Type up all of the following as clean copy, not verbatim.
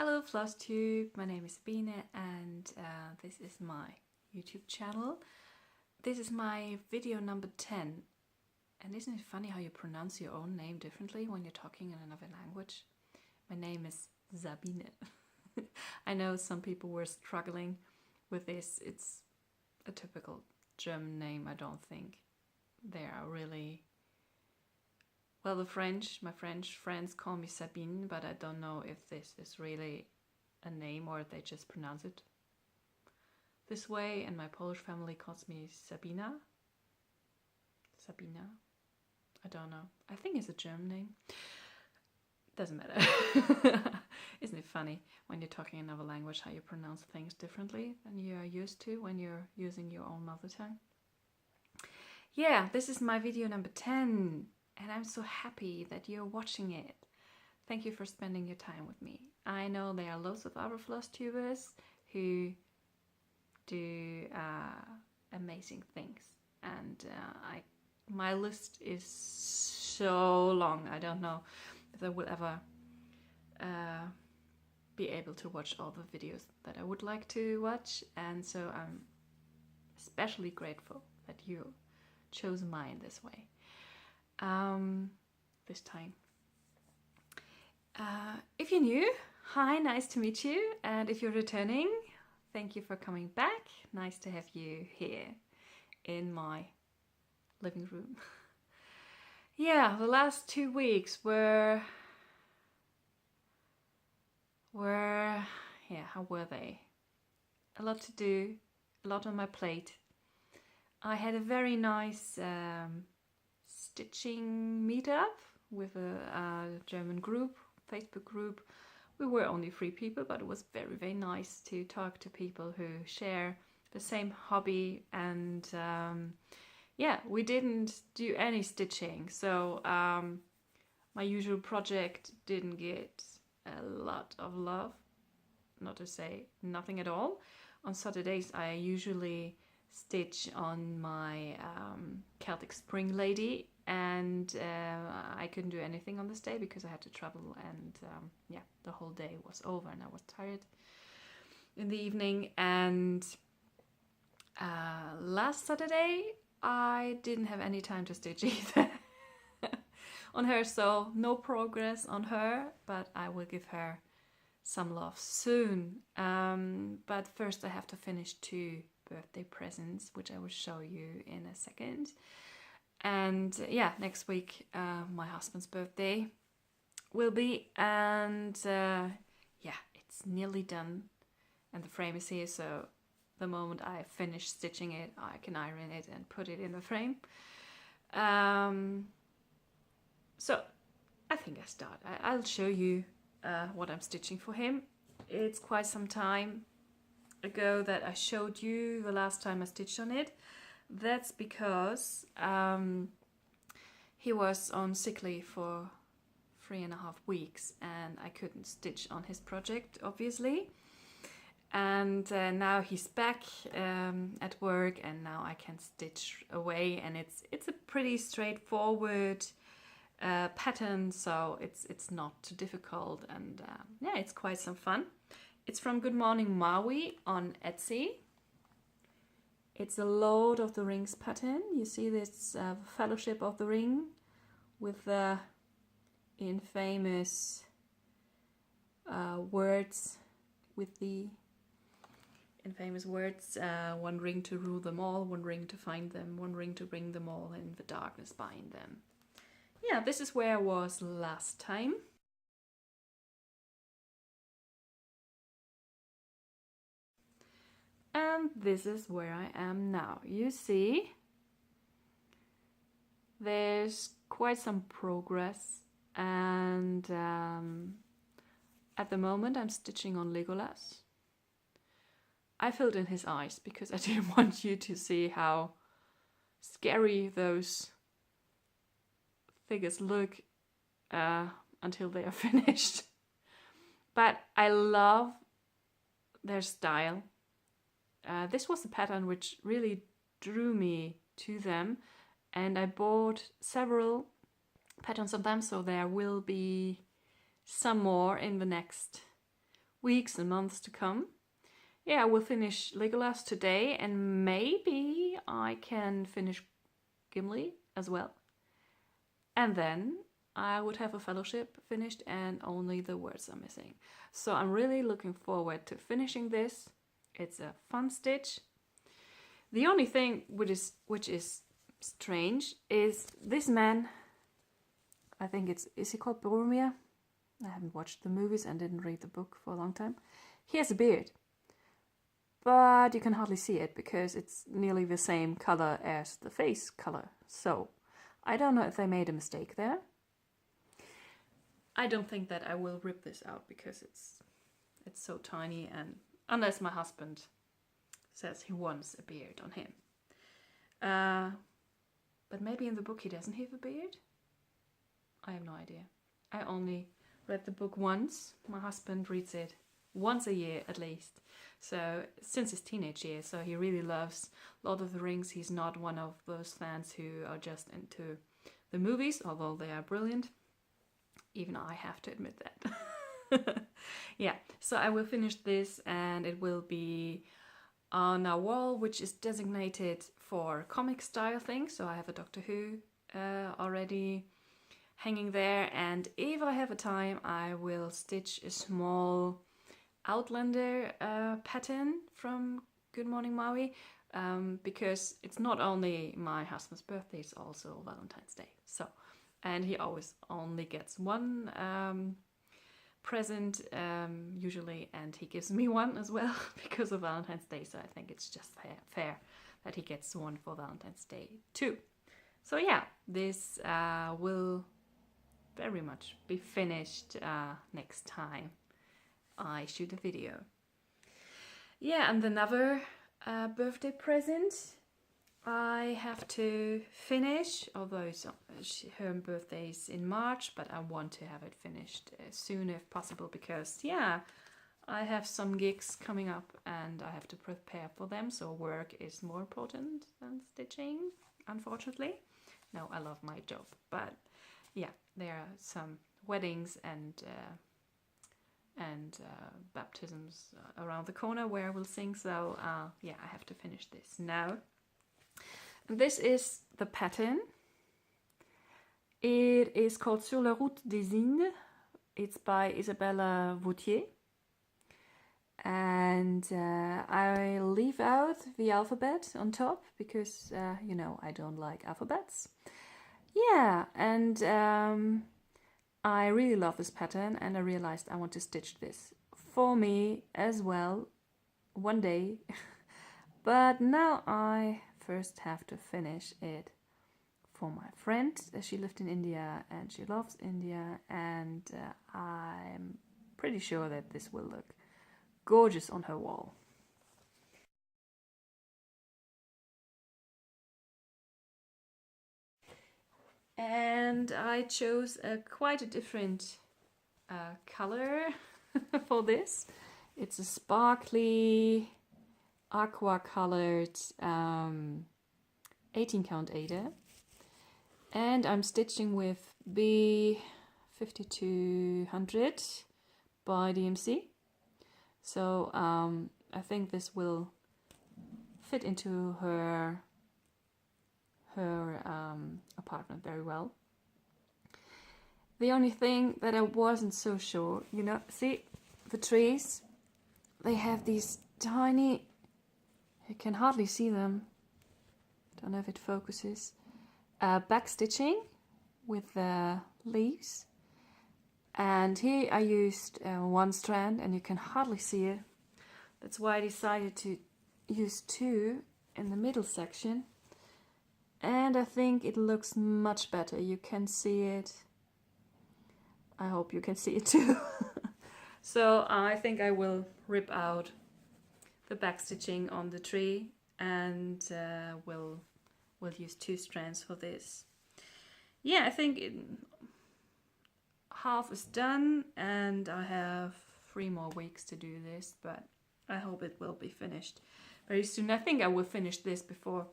Hello Flosstube, my name is Sabine and this is my YouTube channel. This is my video number 10. And isn't it funny how you pronounce your own name differently when you're talking in another language? My name is Sabine. I know some people were struggling with this. It's a typical German name, I don't think. They are really... Well, my French friends call me Sabine, but I don't know if this is really a name or they just pronounce it this way. And my Polish family calls me Sabina. Sabina. I don't know. I think it's a German name. Doesn't matter. Isn't it funny when you're talking another language how you pronounce things differently than you are used to when you're using your own mother tongue? Yeah, this is my video number 10. And I'm so happy that you're watching it. Thank you for spending your time with me. I know there are lots of other Flosstubers who do amazing things. And my list is so long. I don't know if I will ever be able to watch all the videos that I would like to watch. And so I'm especially grateful that you chose mine this way. This time. If you're new, hi, nice to meet you. And if you're returning, thank you for coming back. Nice to have you here in my living room. Yeah, the last 2 weeks were how were they? A lot to do, a lot on my plate. I had a very nice stitching meetup with a German group, Facebook group. We were only 3 people, but it was very, very nice to talk to people who share the same hobby. And yeah, we didn't do any stitching, so my usual project didn't get a lot of love, not to say nothing at all. On Saturdays I usually stitch on my Celtic Spring Lady, and I couldn't do anything on this day because I had to travel, and yeah, the whole day was over and I was tired in the evening. And last Saturday I didn't have any time to stitch either on her, so no progress on her, but I will give her some love soon. But first I have to finish 2 birthday presents, which I will show you in a second. And yeah, next week my husband's birthday will be, and yeah, it's nearly done and the frame is here, so the moment I finish stitching it I can iron it and put it in the frame. So I think I start. I'll show you what I'm stitching for him. It's quite some time ago that I showed you the last time I stitched on it. That's because he was on sick leave for 3.5 weeks and I couldn't stitch on his project, obviously. And now he's back at work, and now I can stitch away, and it's a pretty straightforward pattern, so it's not too difficult, and yeah, it's quite some fun. It's from Good Morning Maui on Etsy. It's a Lord of the Rings pattern. You see this Fellowship of the Ring with the infamous words, one ring to rule them all, one ring to find them, one ring to bring them all, in the darkness bind them. Yeah, this is where I was last time. And this is where I am now. You see, there's quite some progress, and at the moment I'm stitching on Legolas. I filled in his eyes because I didn't want you to see how scary those figures look until they are finished. But I love their style. This was a pattern which really drew me to them, and I bought several patterns of them, so there will be some more in the next weeks and months to come. Yeah, I will finish Legolas today, and maybe I can finish Gimli as well. And then I would have a fellowship finished and only the words are missing. So I'm really looking forward to finishing this. It's a fun stitch. The only thing which is strange is this man, I think is he called Boromir? I haven't watched the movies and didn't read the book for a long time. He has a beard, but you can hardly see it because it's nearly the same color as the face color. So I don't know if they made a mistake there. I don't think that I will rip this out because it's so tiny, and unless my husband says he wants a beard on him. But maybe in the book he doesn't have a beard? I have no idea. I only read the book once. My husband reads it once a year at least. So since his teenage years, so he really loves Lord of the Rings. He's not one of those fans who are just into the movies, although they are brilliant. Even I have to admit that. Yeah, so I will finish this and it will be on a wall which is designated for comic style things. So I have a Doctor Who already hanging there, and if I have a time I will stitch a small Outlander pattern from Good Morning Maui, because it's not only my husband's birthday, it's also Valentine's Day. So, and he always only gets one present usually, and he gives me one as well because of Valentine's Day. So I think it's just fair that he gets one for Valentine's Day too. So yeah, this will very much be finished next time I shoot a video. Yeah, and another birthday present I have to finish, although her birthday is in March, but I want to have it finished as soon if possible because, yeah, I have some gigs coming up and I have to prepare for them, so work is more important than stitching, unfortunately. No, I love my job, but yeah, there are some weddings and baptisms around the corner where I will sing, so yeah, I have to finish this now. And this is the pattern. It is called Sur la route des Indes. It's by Isabella Vautier. And I leave out the alphabet on top because, you know, I don't like alphabets. Yeah, and I really love this pattern, and I realized I want to stitch this for me as well one day. But now I first have to finish it for my friend. She lived in India and she loves India, and I'm pretty sure that this will look gorgeous on her wall. And I chose quite a different color for this. It's a sparkly aqua colored 18 count Aida, and I'm stitching with B5200 by DMC. So I think this will fit into her apartment very well. The only thing that I wasn't so sure, you know, see the trees, they have these tiny, you can hardly see them, don't know if it focuses, back stitching with the leaves, and here I used one strand and you can hardly see it. That's why I decided to use two in the middle section, and I think it looks much better. You can see it. I hope you can see it too. So I think I will rip out the back stitching on the tree, and we'll use two strands for this. Yeah, I think half is done, and I have 3 more weeks to do this, but I hope it will be finished very soon. I think I will finish this before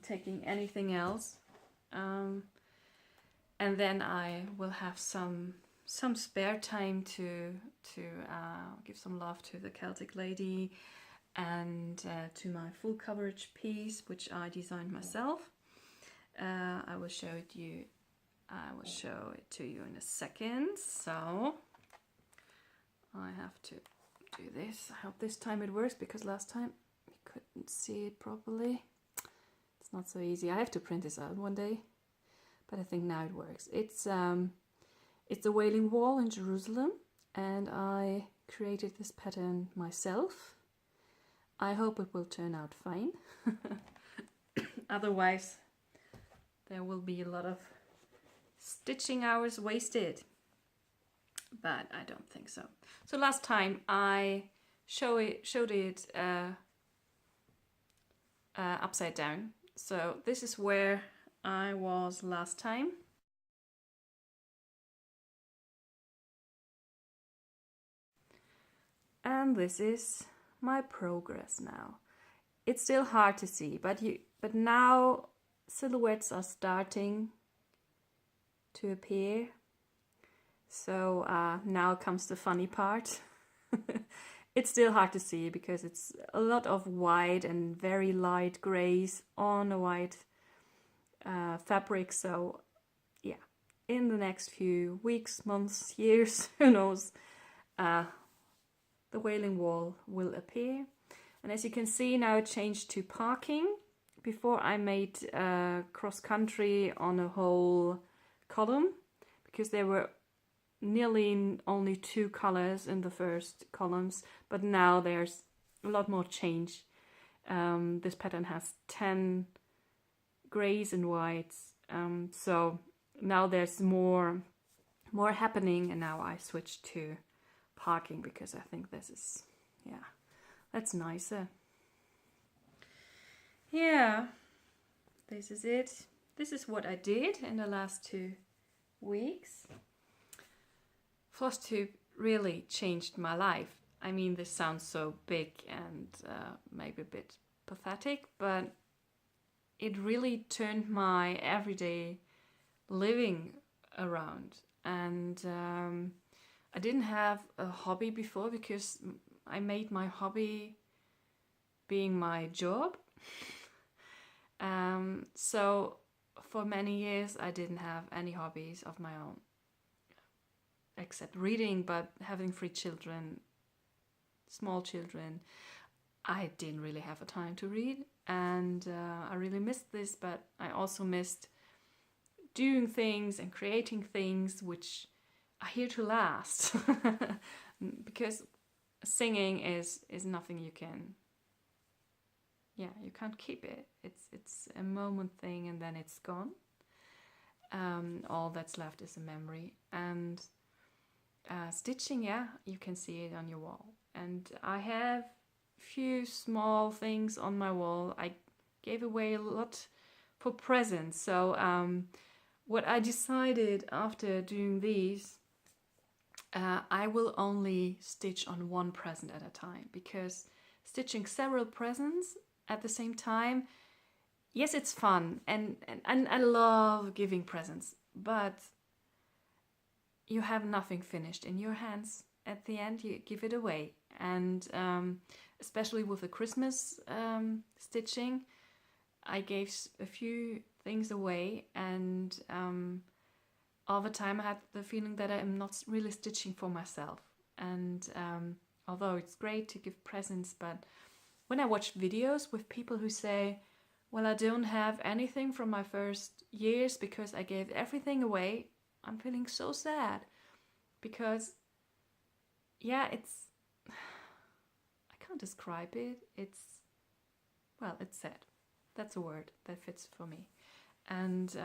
taking anything else, and then I will have some some spare time to give some love to the Celtic lady and to my full coverage piece, which I designed myself. I will show it to you in a second. So I have to do this. I hope this time it works, because last time you couldn't see it properly. It's not so easy. I have to print this out one day, but I think now it works. It's the Wailing Wall in Jerusalem, and I created this pattern myself. I hope it will turn out fine. Otherwise, there will be a lot of stitching hours wasted. But I don't think so. So last time I showed it upside down. So this is where I was last time. And this is my progress now. It's still hard to see, but now silhouettes are starting to appear. So now comes the funny part. It's still hard to see because it's a lot of white and very light grays on a white fabric. So yeah, in the next few weeks, months, years, who knows, the Wailing Wall will appear. And as you can see, now it changed to parking. Before I made cross country on a whole column, because there were nearly only 2 colors in the first columns, but now there's a lot more change. This pattern has 10 grays and whites, so now there's more happening, and now I switched to parking because I think this is, yeah, that's nicer. Yeah, this is it. This is what I did in the last 2 weeks. Flosstube really changed my life. I mean, this sounds so big and maybe a bit pathetic, but it really turned my everyday living around. And I didn't have a hobby before because I made my hobby being my job. So for many years I didn't have any hobbies of my own except reading, but having 3 children, small children, I didn't really have a time to read, and I really missed this, but I also missed doing things and creating things which are here to last. Because singing is nothing you can, you can't keep it. It's a moment thing and then it's gone. All that's left is a memory. And stitching, you can see it on your wall. And I have a few small things on my wall. I gave away a lot for presents. So what I decided after doing these, I will only stitch on 1 present at a time, because stitching several presents at the same time, yes, it's fun and I love giving presents, but you have nothing finished in your hands. At the end, you give it away. And especially with the Christmas stitching, I gave a few things away, and all the time I had the feeling that I'm not really stitching for myself. And although it's great to give presents, but when I watch videos with people who say, well, I don't have anything from my first years because I gave everything away, I'm feeling so sad. Because, it's, I can't describe it. It's sad. That's a word that fits for me. And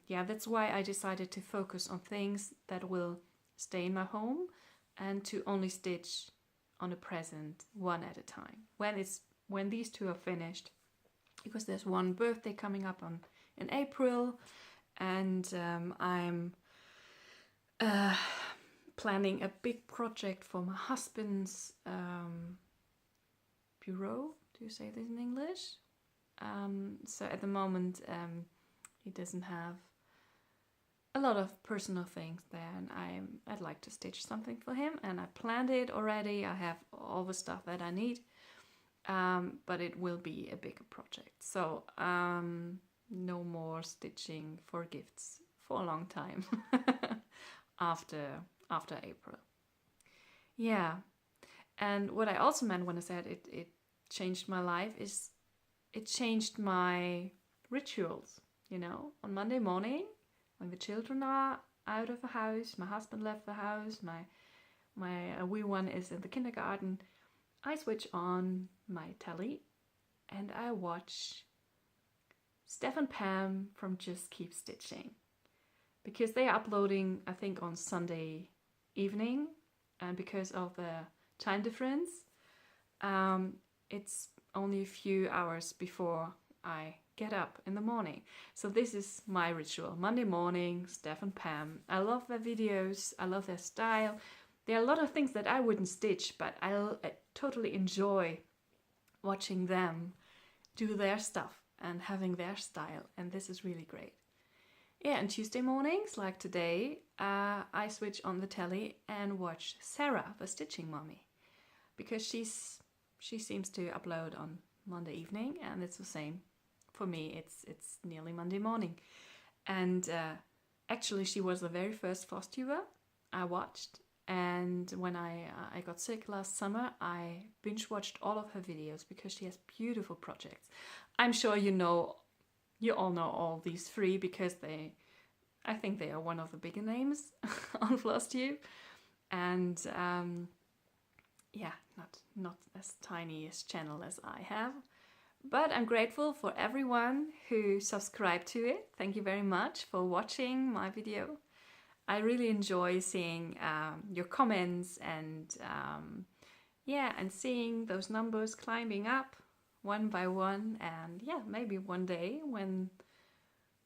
that's why I decided to focus on things that will stay in my home and to only stitch on a present 1 at a time. When these 2 are finished, because there's 1 birthday coming up in April, and I'm planning a big project for my husband's bureau. Do you say this in English? So at the moment he doesn't have a lot of personal things there, and I'd like to stitch something for him, and I planned it already. I have all the stuff that I need, but it will be a bigger project. So no more stitching for gifts for a long time after April. Yeah, and what I also meant when I said it changed my life is it changed my rituals. You know, on Monday morning, when the children are out of the house, my husband left the house, my wee one is in the kindergarten, I switch on my telly and I watch Steph and Pam from Just Keep Stitching, because they are uploading, I think, on Sunday evening, and because of the time difference, it's only a few hours before I get up in the morning. So this is my ritual. Monday morning, Steph and Pam. I love their videos. I love their style. There are a lot of things that I wouldn't stitch, but I totally enjoy watching them do their stuff and having their style. And this is really great. Yeah, and Tuesday mornings, like today, I switch on the telly and watch Sarah, the stitching mommy, because she seems to upload on Monday evening, and it's the same for me. It's nearly Monday morning, and actually she was the very first Flosstuber I watched, and when I got sick last summer, I binge watched all of her videos because she has beautiful projects. I'm sure you all know all these three because I think they are one of the bigger names on Flosstube, and yeah, not as tiny a channel as I have. But I'm grateful for everyone who subscribed to it. Thank you very much for watching my video. I really enjoy seeing your comments and yeah, and seeing those numbers climbing up one by one. And yeah, maybe one day when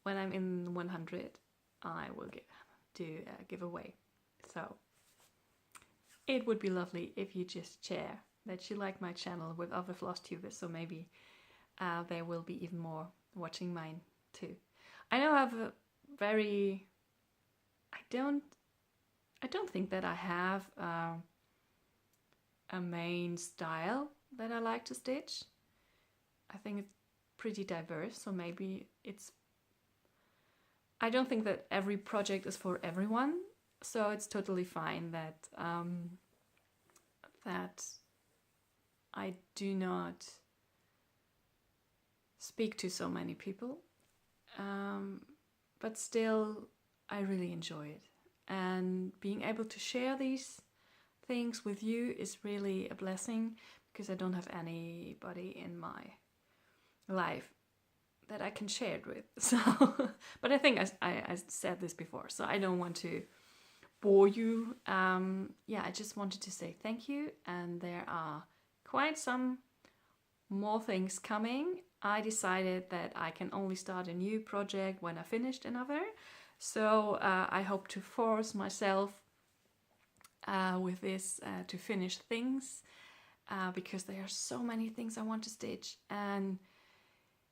I'm in 100, I will do a giveaway. So it would be lovely if you just share that you like my channel with other Flosstubers, so maybe there will be even more watching mine too. I know I have a very... I don't think that I have a main style that I like to stitch. I think it's pretty diverse, so maybe it's... I don't think that every project is for everyone, so it's totally fine that that I do not speak to so many people, but still I really enjoy it, and being able to share these things with you is really a blessing, because I don't have anybody in my life that I can share it with. So but I think I said this before, so I don't want to bore you. Yeah, I just wanted to say thank you, and there are quite some more things coming. I decided that I can only start a new project when I finished another, so I hope to force myself with this to finish things, because there are so many things I want to stitch. And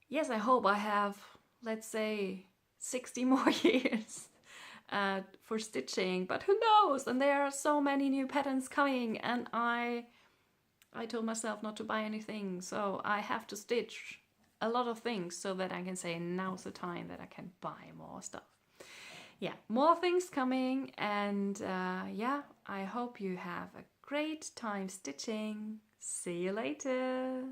yes, I hope I have, let's say, 60 more years for stitching, but who knows? And there are so many new patterns coming, and I told myself not to buy anything, so I have to stitch a lot of things so that I can say now's the time that I can buy more stuff. Yeah, more things coming, and yeah, I hope you have a great time stitching. See you later!